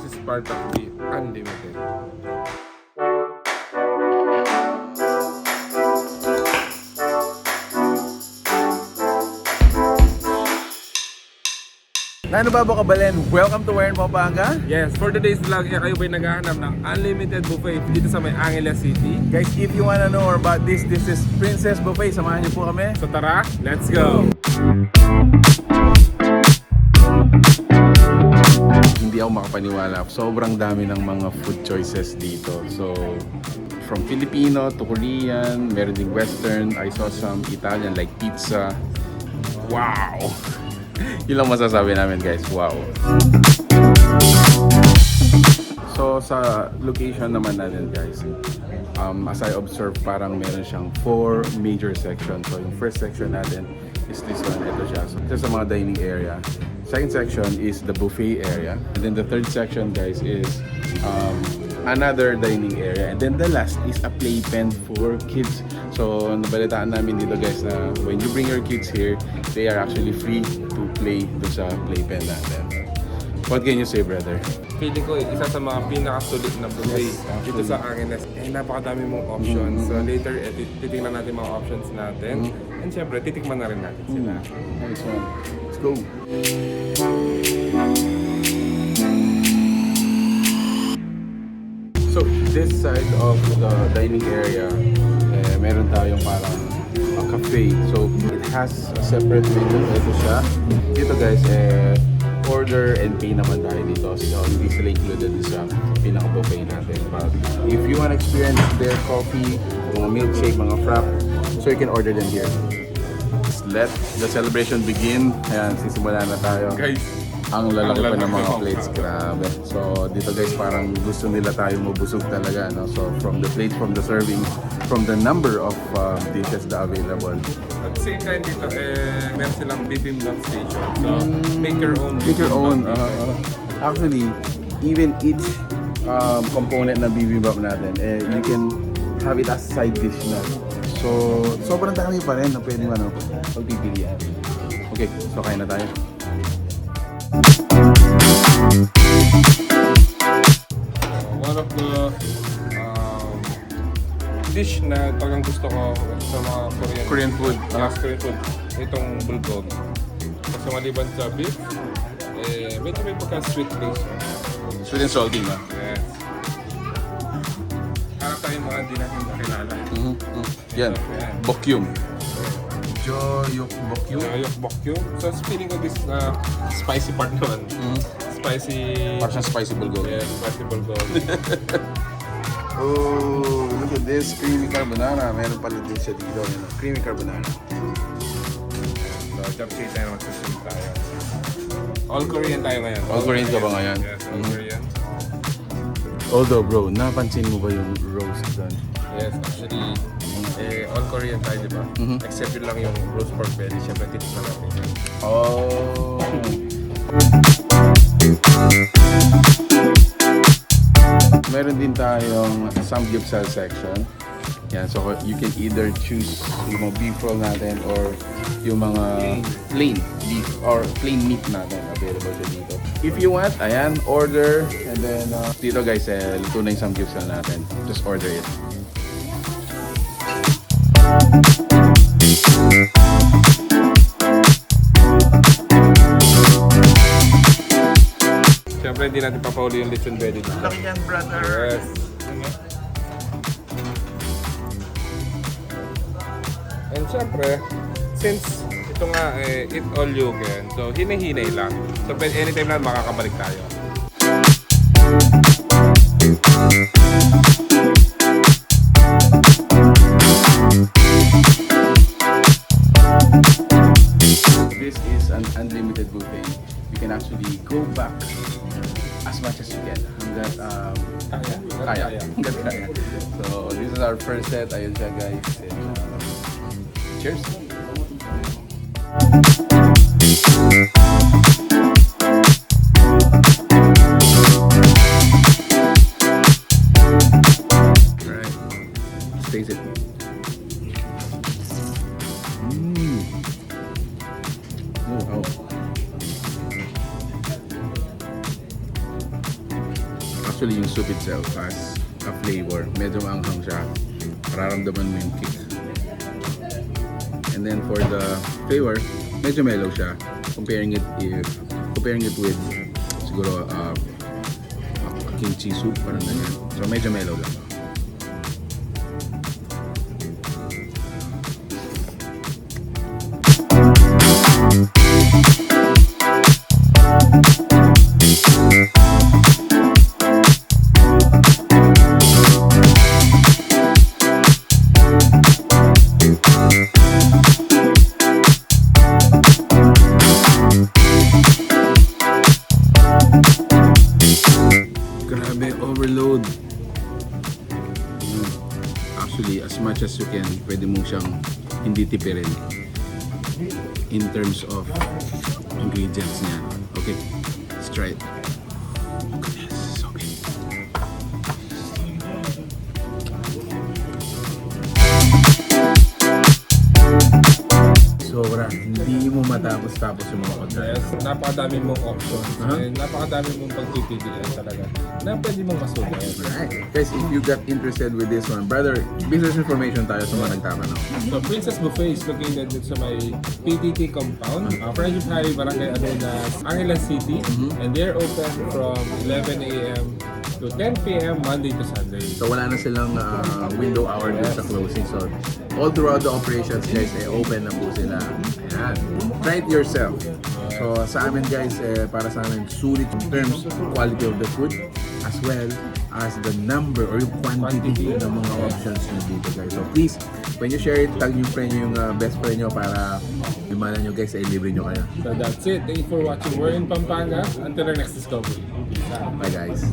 is part of the unlimited. Nano ba Kabalin? Welcome to Wherein Pampanga. Yes, for today's vlog, kayo ba'y naghahanap ng unlimited buffet dito sa may Angeles City? Guys, if you wanna know more about this is Princess Buffet. Samahan niyo po kami. So tara, let's go! Hindi ako makapaniwala. Sobrang dami ng mga food choices dito. So, from Filipino to Korean, meron ding Western. I saw some Italian like pizza. Wow! Yun lang masasabi namin guys. Wow! So, sa location naman natin guys, as I observe, parang meron siyang 4 major sections. So, yung first section natin is this one. Ito siya. So, ito sa mga dining area. Second section is the buffet area. And then the third section guys is another dining area. And then the last is a playpen for kids. So, nabalitaan namin dito guys na when you bring your kids here, they are actually free to play do sa playpen natin. What can you say, brother? Feeling ko isa sa mga pinakasulit na buffet Yes, dito sa Angeles. Napakadami mong options. So later, titingnan natin mga options natin. And syempre, titikman na rin natin sila. Nice one. Let's go! So, this side of the dining area, meron tayong parang cafe. So, it has a separate menu. Ito siya. Dito guys, order and pay naman tayo dito. So, hindi sila included sa pinaka-buffet natin. But if you want to experience their coffee, mga milkshake, mga frap, so you can order them here. Let the celebration begin. Ayan, sisimulan na tayo. Guys, Ang lalaki pa ng mga lalaki. plates, grabe. So dito guys, parang gusto nila tayo mabusog talaga, no? So from the plate, from the serving, from the number of dishes na available. at the same time dito, meron silang bibimbap station. So, make your own Make your own. bibimbap. Actually, even each component na bibimbap natin, you can have it as side dish na. So, sobrang dami pa rin na pwedeng pagpipilian. Okay, so kain na tayo. One of the dish na talagang gusto ko sa mga Korean food. Yes, Korean food. Itong bulgogi. Kasi maliban sa beef, medyo may pagka-sweet taste. Sweet and salty na. Yes. Harap tayong mga hindi natin nakilala. Yan, Ayan. bokyum. Joyok bokyum. Yung bokyum. So, feeling ko this spicy part naman. Spicy... Parang siyang spicy bulgogi. Yeah, spicy bulgogi. Oh, look at this creamy carbonara. Meron pala din siya dito. Creamy carbonara. So, jump straight tayo naman sa tayo. All Korean tayo ngayon. All Korean ka ba ngayon? Yes, all Korean. Although bro, napansin mo ba yung roast doon? Yes, actually, all Korean tayo, di ba? Except yun lang yung roast pork belly. Siyempre, titikman natin yun. Oh. Meron din tayong Samgyupsal section. Yan, so you can either choose yung mga beef roll natin or yung mga plain beef or plain meat natin available siya dito. If you want, ayan, order and then dito guys, luto na yung Samgyupsal natin. Just order it. Siyempre, hindi natin papauli yung lechon belly dito. Laki yan, brother! Yes. And siyempre, since ito nga, eat all you can, so hinay-hinay lang. So, anytime na makakabalik tayo. This is an unlimited buffet. You can actually go back as much as you can. Hanggat kaya. Hanggat kaya. So this is our first set. Ayun siya guys. And, cheers! Alright. Let's taste it. Oh, wow. actually yung soup itself has a flavor. Medyo maanghang siya. Mararamdaman mo yung kick. And then for the flavor, medyo mellow siya. Comparing it with siguro kimchi soup, parang ganyan. So medyo mellow lang. Grabe, overload. Actually, as much as you can, pwede mo siyang hindi tipirin in terms of ingredients niya. Okay, let's try it. Yes, okay. Sobra, hindi mo matapos-tapos yung mga pagkain. Yes, napakadami mong options. And napakadami mong pagpipilian talaga na pwede mong masulit. Alright. Guys, if you got interested with this one, brother, business information tayo sa mga nagtatanong. So, Princess Buffet is located dito sa may PTT compound, Friendship Highway, Barangay Anunas, Angeles City. And they're open from 11 a.m. to 10 p.m. Monday to Sunday. So wala na silang window hour dun sa closing. So all throughout the operations, guys, open na po sila. Ayan. Try it yourself. So sa amin, guys, para sa amin, sulit in terms of quality of the food as well as the number or yung quantity ng mga options nyo dito, guys. So please, when you share it, tag yung friend nyo, yung best friend nyo para limanan nyo, guys, ay libre nyo kayo. So that's it. Thank you for watching. We're in Pampanga. Until our next discovery. Bye, guys.